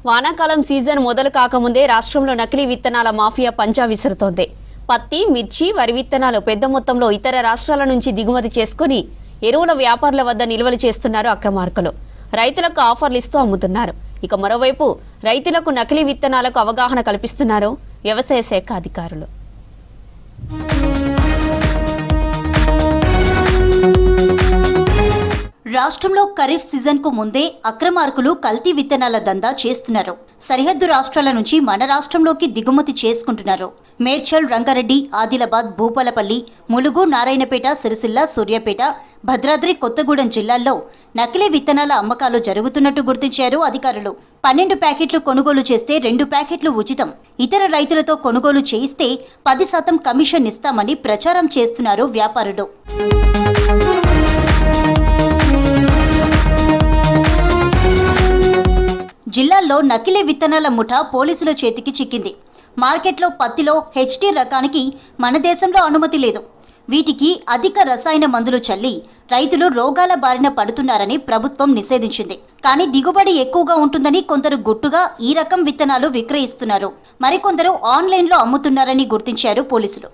వానాకాలం సీజన్ మొదలు కాకముందే రాష్ట్రంలో నకిలీ విత్తనాల మాఫియా పంజా విసురుతోంది. పత్తి, మిర్చి, వరి విత్తనాలు పెద్ద మొత్తంలో ఇతర రాష్ట్రాల నుంచి దిగుమతి చేసుకుని ఎరువుల వ్యాపారుల వద్ద నిల్వలు చేస్తున్నారు అక్రమార్కులు. రైతులకు ఆఫర్లు ఇస్తూ అమ్ముతున్నారు. ఇక మరోవైపు రైతులకు నకిలీ విత్తనాలకు అవగాహన కల్పిస్తున్నారు వ్యవసాయ శాఖ అధికారులు. రాష్ట్రంలో ఖరీఫ్ సీజన్ కు ముందే అక్రమార్కులు కల్తీ విత్తనాల దందా చేస్తున్నారు. సరిహద్దు రాష్ట్రాల నుంచి మన రాష్ట్రంలోకి దిగుమతి చేసుకుంటున్నారు. మేడ్చల్, రంగారెడ్డి, ఆదిలాబాద్, భూపాలపల్లి, ములుగు, నారాయణపేట, సిరిసిల్ల, సూర్యాపేట, భద్రాద్రి కొత్తగూడెం జిల్లాల్లో నకిలీ విత్తనాల అమ్మకాలు జరుగుతున్నట్టు గుర్తించారు అధికారులు. 12 ప్యాకెట్లు కొనుగోలు చేస్తే 2 ప్యాకెట్లు ఉచితం, ఇతర రైతులతో కొనుగోలు చేయిస్తే 10% కమిషన్ ఇస్తామని ప్రచారం చేస్తున్నారు వ్యాపారులు. జిల్లాల్లో నకిలీ విత్తనాల ముఠా పోలీసుల చేతికి చిక్కింది. మార్కెట్లో పత్తిలో హెచ్టీ రకానికి మన దేశంలో అనుమతి లేదు. వీటికి అధిక రసాయన మందులు చల్లి రైతులు రోగాల బారిన పడుతున్నారని ప్రభుత్వం నిషేధించింది. కానీ దిగుబడి ఎక్కువగా ఉంటుందని కొందరు గుట్టుగా ఈ రకం విత్తనాలు విక్రయిస్తున్నారు. మరికొందరు ఆన్లైన్లో అమ్ముతున్నారని గుర్తించారు పోలీసులు.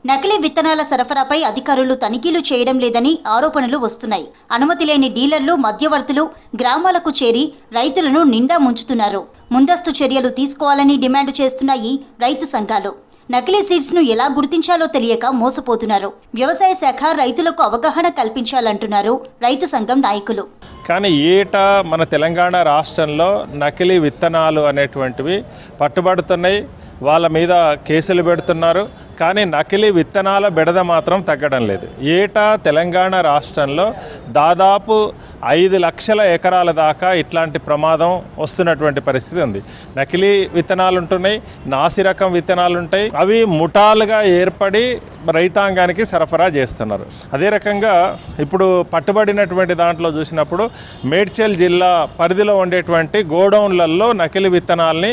నకిలీ విత్తనాల సరఫరాపై అధికారులు తనిఖీలు చేయడం లేదని ఆరోపణలు వస్తున్నాయి. అనుమతి లేని డీలర్లు, మధ్యవర్తులు గ్రామాలకు చేరి రైతులను నిండా ముంచుతున్నారు. ముందస్తు చర్యలు తీసుకోవాలని డిమాండ్ చేస్తున్నాయి రైతు సంఘాలు. నకిలీ సీడ్స్ ను ఎలా గుర్తించాలో తెలియక మోసపోతున్నారు. వ్యవసాయ శాఖ రైతులకు అవగాహన కల్పించాలంటున్నారు రైతు సంఘం నాయకులు. కానీ ఏటా మన తెలంగాణ రాష్ట్రంలో నకిలీ విత్తనాలు అనేటువంటివి పట్టుబడుతున్నాయి. వాళ్ళ మీద కేసులు పెడుతున్నారు. కానీ నకిలీ విత్తనాల బెడద మాత్రం తగ్గడం లేదు. ఏటా తెలంగాణ రాష్ట్రంలో దాదాపు 5 లక్షల ఎకరాల దాకా ఇట్లాంటి ప్రమాదం వస్తున్నటువంటి పరిస్థితి ఉంది. నకిలీ విత్తనాలు ఉంటున్నాయి, నాసి రకం విత్తనాలు ఉంటాయి. అవి ముఠాలుగా ఏర్పడి రైతాంగానికి సరఫరా చేస్తున్నారు. అదే రకంగా ఇప్పుడు పట్టుబడినటువంటి దాంట్లో చూసినప్పుడు మేడ్చల్ జిల్లా పరిధిలో ఉండేటువంటి గోడౌన్లలో నకిలీ విత్తనాలని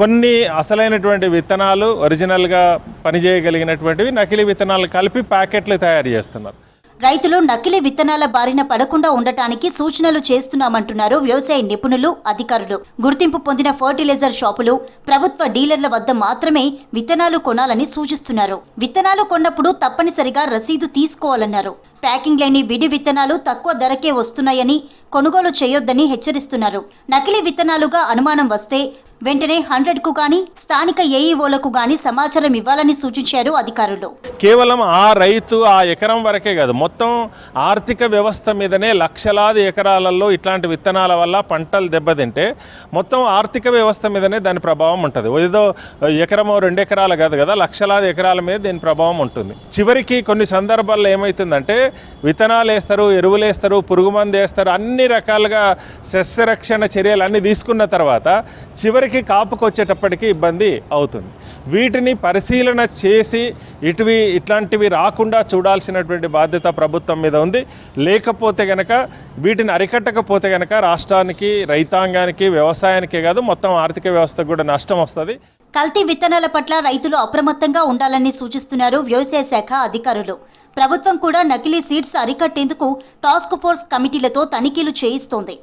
కొన్ని అసలైనటువంటి విత్తనాలు ఒరిజినల్గా పనిచేయగలిగినటువంటివి నకిలీ విత్తనాలు కలిపి ప్యాకెట్లు తయారు చేస్తున్నారు. రైతులు నకిలీ విత్తనాల బారిన పడకుండా ఉండటానికి సూచనలు చేస్తున్నామంటున్నారు వ్యవసాయ నిపుణులు, అధికారులు. గుర్తింపు పొందిన ఫర్టిలైజర్ షాపులు, ప్రభుత్వ డీలర్ల వద్ద మాత్రమే విత్తనాలు కొనాలని సూచిస్తున్నారు. విత్తనాలు కొన్నప్పుడు తప్పనిసరిగా రసీదు తీసుకోవాలన్నారు. ప్యాకింగ్ లేని విడి విత్తనాలు తక్కువ ధరకే వస్తున్నాయని కొనుగోలు చేయొద్దని హెచ్చరిస్తున్నారు. నకిలీ విత్తనాలుగా అనుమానం వస్తే వెంటనే 100కు కానీ స్థానిక ఏఈఓలకు కానీ సమాచారం ఇవ్వాలని సూచించారు అధికారులు. కేవలం ఆ రైతు ఆ ఎకరం వరకే కాదు, మొత్తం ఆర్థిక వ్యవస్థ మీదనే లక్షలాది ఎకరాలలో ఇట్లాంటి విత్తనాల వల్ల పంటలు దెబ్బతింటే మొత్తం ఆర్థిక వ్యవస్థ మీదనే దాని ప్రభావం ఉంటుంది. ఏదో ఎకరమో 2 ఎకరాలు కాదు కదా, లక్షలాది ఎకరాల మీద దీని ప్రభావం ఉంటుంది. చివరికి కొన్ని సందర్భాల్లో ఏమవుతుందంటే విత్తనాలు వేస్తారు, ఎరువులు వేస్తారు, పురుగు మందు వేస్తారు, అన్ని రకాలుగా సస్యరక్షణ చర్యలు అన్నీ తీసుకున్న తర్వాత చివరికి కాపుకు వచ్చేటప్పటికి ఇబ్బంది అవుతుంది. వీటిని పరిశీలన చేసి ఇట్లాంటివి రాకుండా చూడాల్సినటువంటి బాధ్యత ప్రభుత్వం మీద ఉంది. లేకపోతే గనక వీటిని అరికట్టకపోతే గనక రాష్ట్రానికి, రైతాంగానికి, వ్యవసాయానికే కాదు మొత్తం ఆర్థిక వ్యవస్థకు కూడా నష్టం వస్తుంది. కల్తీ విత్తనాల పట్ల రైతులు అప్రమత్తంగా ఉండాలని సూచిస్తున్నారు వ్యవసాయ శాఖ అధికారులు. ప్రభుత్వం కూడా నకిలీ సీడ్స్ అరికట్టేందుకు టాస్క్ ఫోర్స్ కమిటీలతో తనిఖీలు చేయిస్తోంది.